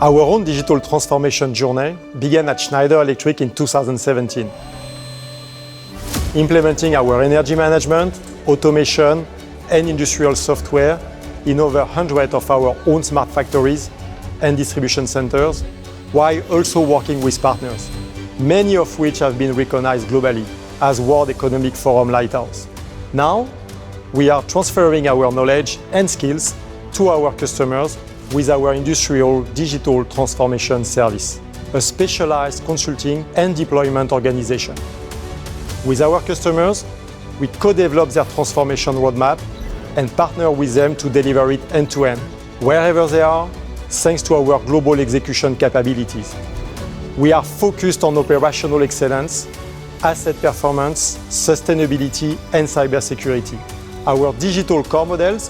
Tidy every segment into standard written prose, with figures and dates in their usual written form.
Our own digital transformation journey began at Schneider Electric in 2017. Implementing our energy management, automation, and industrial software in over 100 of our own smart factories and distribution centers, while also working with partners, many of which have been recognized globally as World Economic Forum Lighthouse. Now, we are transferring our knowledge and skills to our customers with our industrial digital transformation service, a specialized consulting and deployment organization. With our customers, we co-develop their transformation roadmap and partner with them to deliver it end-to-end, wherever they are, thanks to our global execution capabilities. We are focused on operational excellence, asset performance, sustainability, and cybersecurity. Our digital core models,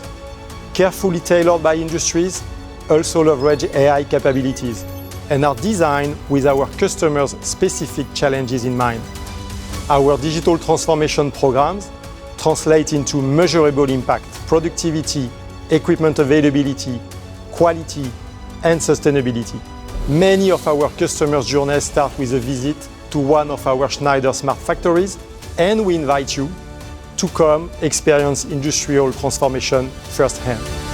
carefully tailored by industries, also leverage AI capabilities and are designed with our customers' specific challenges in mind. Our digital transformation programs translate into measurable impact, productivity, equipment availability, quality, and sustainability. Many of our customers' journeys start with a visit to one of our Schneider smart factories, and we invite you to come experience industrial transformation firsthand.